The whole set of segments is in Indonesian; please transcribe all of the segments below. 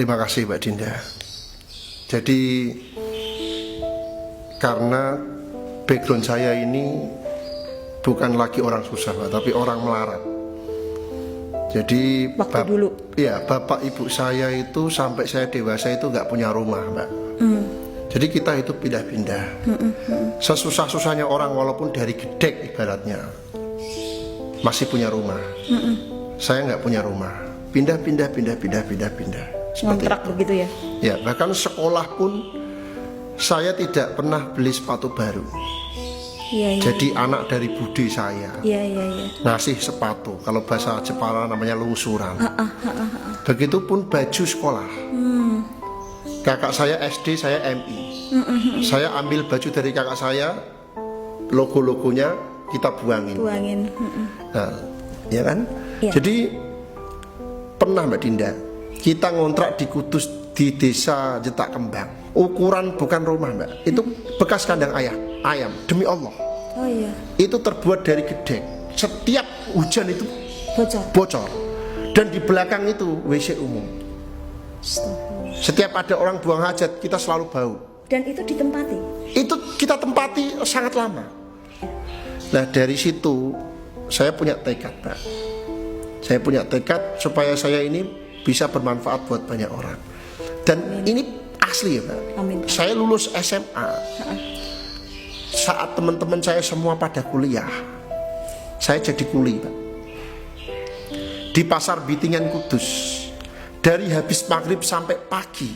Terima kasih Mbak Dinda. Jadi karena background saya ini bukan lagi orang susah Mbak, tapi orang melarat. Jadi bapak ibu saya itu sampai saya dewasa itu nggak punya rumah Mbak. Jadi kita itu pindah-pindah. Sesusah-susahnya orang walaupun dari gedek ibaratnya masih punya rumah. Saya nggak punya rumah. Pindah-pindah. Ngontrak begitu ya? Ya, bahkan sekolah pun saya tidak pernah beli sepatu baru. Iya. Jadi anak dari bude saya. Iya. Ngasih sepatu. Kalau bahasa Jepara namanya lungsuran. Begitupun baju sekolah. Kakak saya SD, saya MI. Saya ambil baju dari kakak saya, logo-logonya kita buangin. Nah, ya kan? Ya. Jadi pernah Mbak Dinda, kita ngontrak di Kudus di desa Jetak Kembang. Ukuran bukan rumah Mbak, itu bekas kandang ayam, demi Allah. Oh iya. Itu terbuat dari gedek. Setiap hujan itu bocor. Dan di belakang itu WC umum. Setiap ada orang buang hajat, kita selalu bau. Dan itu ditempati? Itu kita tempati sangat lama. Nah dari situ saya punya tekad Pak. Saya punya tekad supaya saya ini bisa bermanfaat buat banyak orang. Dan ini asli ya Pak. Saya lulus SMA. Saat teman-teman saya semua pada kuliah, saya jadi kuli Pak. Di pasar Bitingan Kudus. Dari habis maghrib sampai pagi.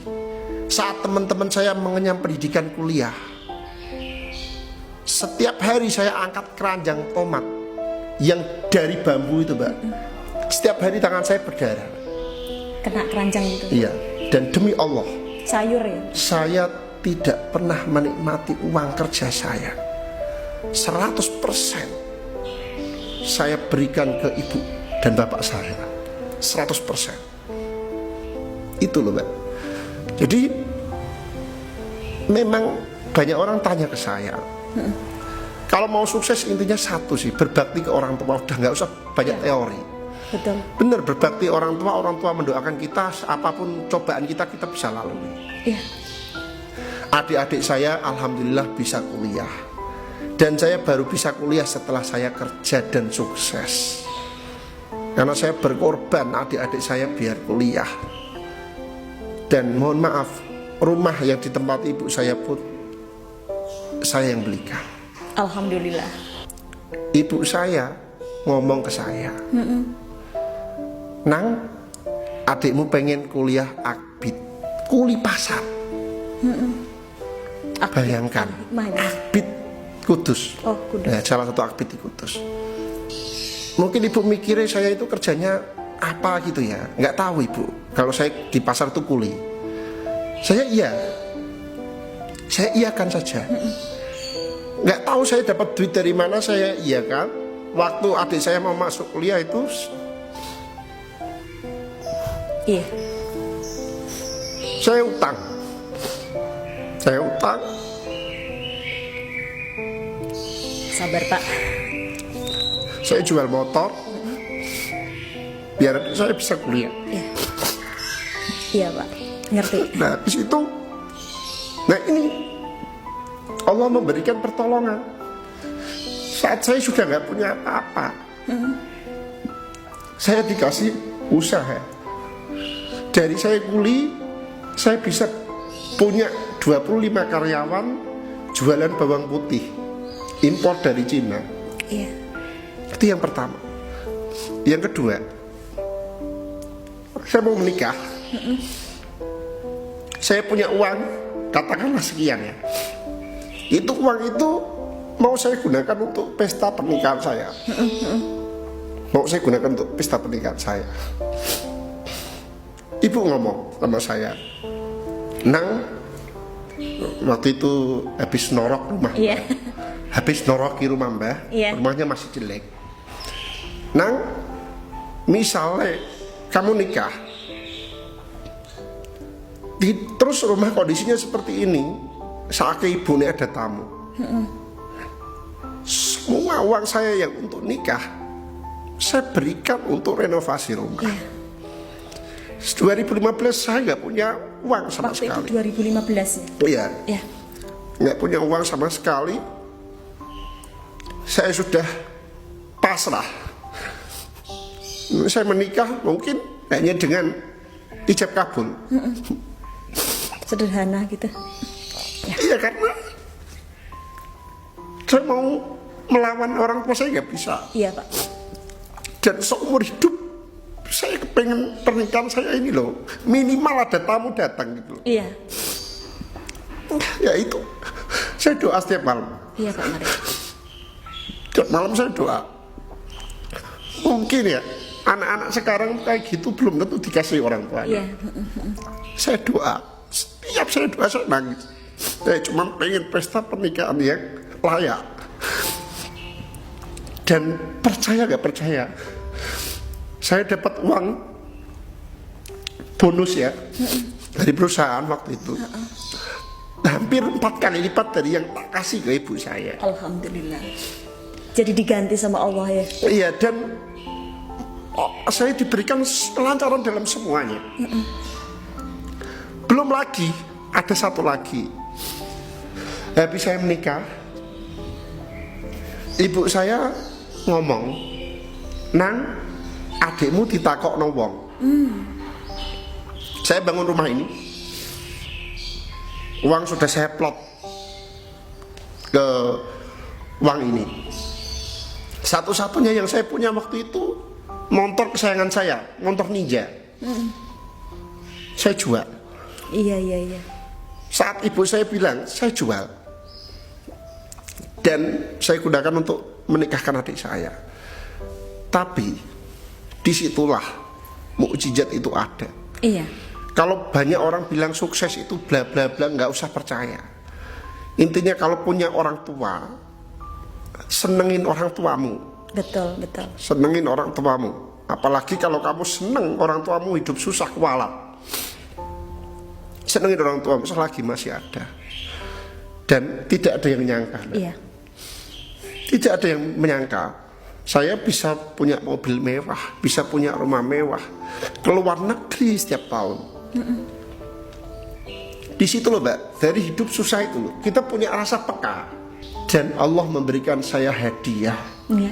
Saat teman-teman saya mengenyam pendidikan kuliah, setiap hari saya angkat keranjang tomat yang dari bambu itu Mbak. Setiap hari tangan saya berdarah. Kena keranjang itu? Iya. Dan demi Allah, sayur ya? Saya tidak pernah menikmati uang kerja saya. 100% saya berikan ke ibu dan bapak saya. 100%. Itu loh Mbak. Jadi memang banyak orang tanya ke saya, kalau mau sukses intinya satu sih, berbakti ke orang tua. Udah nggak usah banyak teori. Betul. Bener, berbakti orang tua mendoakan kita, apapun cobaan kita bisa lalui. Iya. Adik-adik saya alhamdulillah bisa kuliah. Dan saya baru bisa kuliah setelah saya kerja dan sukses. Karena saya berkorban adik-adik saya biar kuliah. Dan mohon maaf, rumah yang ditempati ibu saya pun saya yang belikan. Alhamdulillah. Ibu saya ngomong ke saya, Nang, adikmu pengen kuliah akbid, kuli pasar. Bayangkan, akbid Kudus. Oh, Kudus. Nah, salah satu akbid di Kudus. Mungkin ibu mikirnya saya itu kerjanya apa gitu ya, nggak tahu ibu. Kalau saya di pasar itu kuli, saya iyakan saja. Nggak tahu saya dapat duit dari mana, saya iyakan. Waktu adik saya mau masuk kuliah itu, iya, saya utang. Sabar Pak. Saya jual motor biar saya bisa kuliah. Iya Pak, ngerti. Nah di situ, nah ini Allah memberikan pertolongan. Saat saya sudah nggak punya apa-apa, saya dikasih usaha. Dari saya kuli, saya bisa punya 25 karyawan jualan bawang putih impor dari Cina. Iya. Itu yang pertama. Yang kedua, saya mau menikah. Saya punya uang, katakanlah sekian ya. Itu uang itu mau saya gunakan untuk pesta pernikahan saya. Ibu ngomong sama saya, Nang, waktu itu habis norok rumah. Iya. Habis noroki rumah Mbah, rumahnya masih jelek. Nang, misalnya kamu nikah, terus rumah kondisinya seperti ini, saat ibu ini ada tamu, semua uang saya yang untuk nikah, saya berikan untuk renovasi rumah. 2015 saya nggak punya uang sama Waktu sekali. itu 2015 ya? Iya, Ya. nggak punya uang sama sekali. Saya sudah pasrah. Saya menikah mungkin hanya dengan ijab kabul. Sederhana gitu. Iya, karena saya mau melawan orang tua saya nggak bisa. Iya Pak. Dan seumur hidup saya kepengen pernikahan saya ini loh minimal ada tamu datang gitu loh. Iya. Ya itu, saya doa setiap malam. Iya Pak Mari. Setiap malam saya doa. Mungkin ya anak-anak sekarang kayak gitu belum tentu dikasih orang tuanya. Iya. Saya doa, setiap saya doa saya nangis. Saya cuma pengen pesta pernikahan yang layak. Dan percaya gak percaya, saya dapat uang bonus ya dari perusahaan waktu itu. Hampir 4 kali lipat dari yang tak kasih ke ibu saya. Alhamdulillah. Jadi diganti sama Allah ya. Iya, dan saya diberikan kelancaran dalam semuanya. Belum lagi, ada satu lagi. Habis saya menikah, ibu saya ngomong, "Nang, adikmu ditakokno wong." Saya bangun rumah ini, uang sudah saya plot ke uang ini. Satu-satunya yang saya punya waktu itu motor kesayangan saya, motor Ninja. Saya jual. Iya. Saat ibu saya bilang, saya jual. Dan saya gunakan untuk menikahkan adik saya. Tapi disitulah mukjizat itu ada. Iya. Kalau banyak orang bilang sukses itu bla bla bla, nggak usah percaya. Intinya kalau punya orang tua, senengin orang tuamu. Betul. Senengin orang tuamu. Apalagi kalau kamu seneng orang tuamu hidup susah kualat. Senengin orang tuamu selagi masih ada. Dan tidak ada yang menyangka. Iya. Tidak ada yang menyangka saya bisa punya mobil mewah, bisa punya rumah mewah, keluar negeri setiap tahun. Di situ loh Mbak, dari hidup susah itu loh, kita punya rasa peka. Dan Allah memberikan saya hadiah. Iya.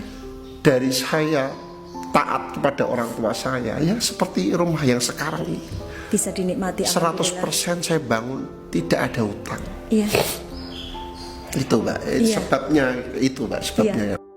Dari saya taat kepada orang tua saya, ya seperti rumah yang sekarang ini. Bisa dinikmati. 100% saya bangun, tidak ada utang. Iya. Itu Mbak, Iya. sebabnya itu Mbak, sebabnya Iya. ya.